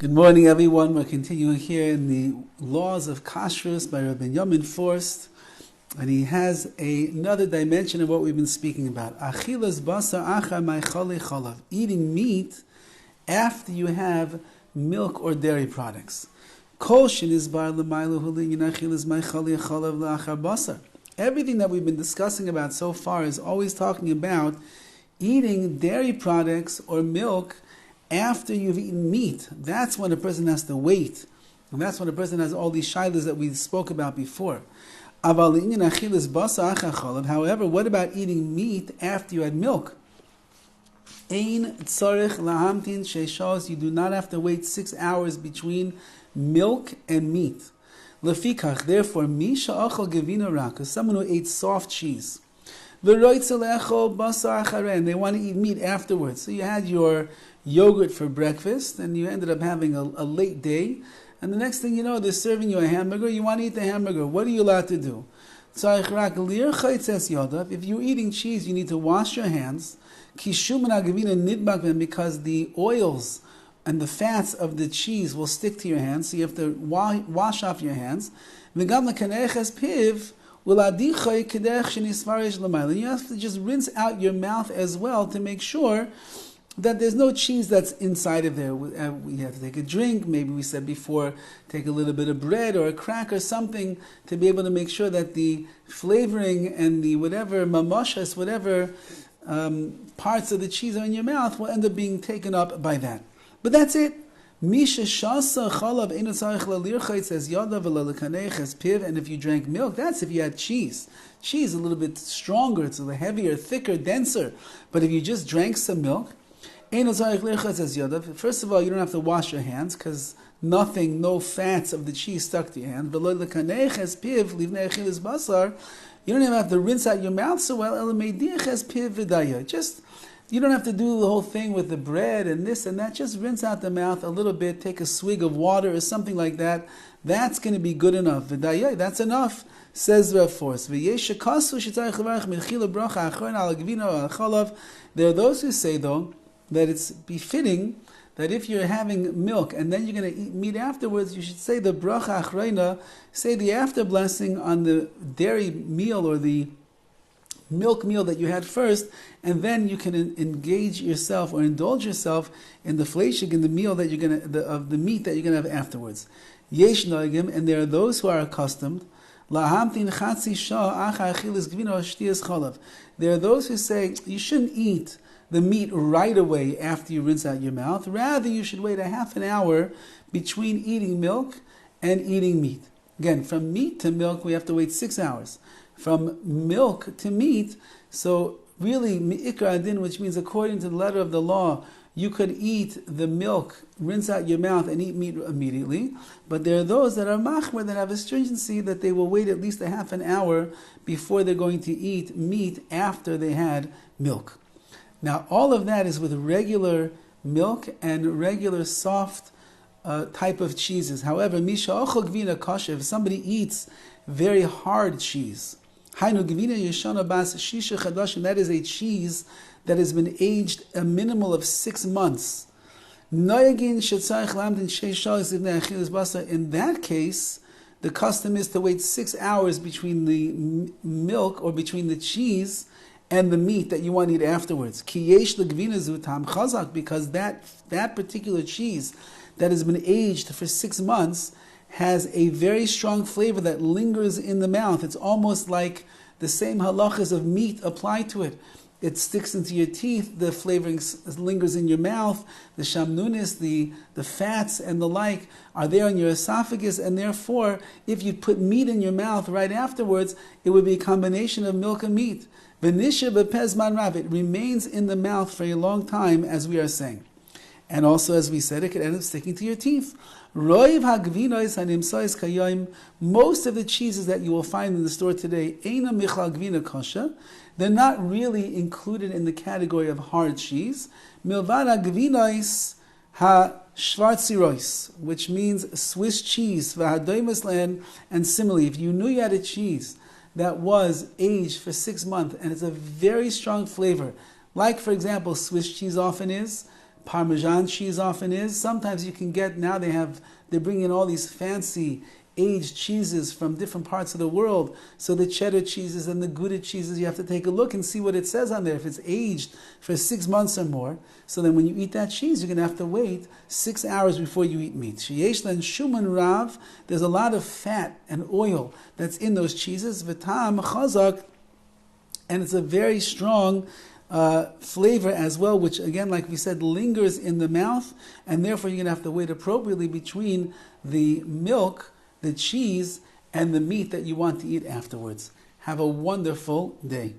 Good morning, everyone. We're continuing here in the Laws of KASHRUS by Rabbi Yamin Forst, and he has another dimension of what we've been speaking about. Achilas basar achar ma'chali chalav, eating meat after you have milk or dairy products. Kol shenizbar l'maylo hulinyan achilas ma'chali chalav la'achar basar. Everything that we've been discussing about so far is always talking about eating dairy products or milk after you've eaten meat. That's when a person has to wait. And that's when a person has all these shilas that we spoke about before. However, what about eating meat after you had milk? You do not have to wait 6 hours between milk and meat. Therefore, someone who ate soft cheese, they want to eat meat afterwards. So you had your yogurt for breakfast, and you ended up having a late day, and the next thing you know, they're serving you a hamburger. You want to eat the hamburger. What are you allowed to do? If you're eating cheese, you need to wash your hands, because the oils and the fats of the cheese will stick to your hands, so you have to wash off your hands. You have to just rinse out your mouth as well to make sure that there's no cheese that's inside of there. We have to take a drink. Maybe we said before, take a little bit of bread or a cracker, something to be able to make sure that the flavoring and the whatever mamashas, whatever parts of the cheese are in your mouth will end up being taken up by that. But that's it. Misha shasa chalav says piv, and if you drank milk, that's if you had cheese. Cheese is a little bit stronger, it's a little heavier, thicker, denser. But if you just drank some milk, first of all, you don't have to wash your hands because no fats of the cheese stuck to your hand. You don't even have to rinse out your mouth so well. Just, you don't have to do the whole thing with the bread and this and that. Just rinse out the mouth a little bit, take a swig of water or something like that. That's going to be good enough. That's enough, says Rav Forst. There are those who say, though, that it's befitting that if you're having milk and then you're going to eat meat afterwards, you should say the bracha achreina, say the after blessing on the dairy meal or the milk meal that you had first, and then you can engage yourself or indulge yourself in the fleishig, in the meal that you're going to, of the meat that you're going to have afterwards. Yesh noigim, and there are those who are accustomed. There are those who say you shouldn't eat the meat right away after you rinse out your mouth. Rather, you should wait a half an hour between eating milk and eating meat. Again, from meat to milk, we have to wait 6 hours. From milk to meat, so really, mi'ikar adin, which means according to the letter of the law, you could eat the milk, rinse out your mouth, and eat meat immediately. But there are those that are machmer, that have a stringency, that they will wait at least a half an hour before they're going to eat meat after they had milk. Now, all of that is with regular milk and regular soft type of cheeses. However, misha ochel gvina kasha, if somebody eats very hard cheese, hainu gvina yeshana bas shisha chadashim, that is a cheese that has been aged a minimal of 6 months. In that case, the custom is to wait 6 hours between the milk or between the cheese and the meat that you want to eat afterwards. Because that particular cheese that has been aged for 6 months has a very strong flavor that lingers in the mouth. It's almost like the same halachas of meat apply to it. It sticks into your teeth, the flavoring lingers in your mouth, the shamnunis, the fats and the like are there in your esophagus, and therefore, if you put meat in your mouth right afterwards, it would be a combination of milk and meat. V'nisha b'pezman rav, it remains in the mouth for a long time, as we are saying. And also, as we said, it could end up sticking to your teeth. Roiv hagvinois hanimsois kayoim, most of the cheeses that you will find in the store today, eina michal gvina kosher, they're not really included in the category of hard cheese. Milvad hagvinois ha-shvarzirois, which means Swiss cheese, v'hadoimaslan, and similarly, if you knew you had a cheese that was aged for 6 months and it's a very strong flavor, like, for example, Swiss cheese often is, Parmesan cheese often is. Sometimes you can get, now they're bringing in all these fancy aged cheeses from different parts of the world. So the cheddar cheeses and the Gouda cheeses, you have to take a look and see what it says on there, if it's aged for 6 months or more. So then when you eat that cheese, you're going to have to wait 6 hours before you eat meat. Sheyeshlan shuman rav, there's a lot of fat and oil that's in those cheeses. V'tam chazak, and it's a very strong flavor as well, which again, like we said, lingers in the mouth, and therefore you're going to have to wait appropriately between the milk, the cheese, and the meat that you want to eat afterwards. Have a wonderful day.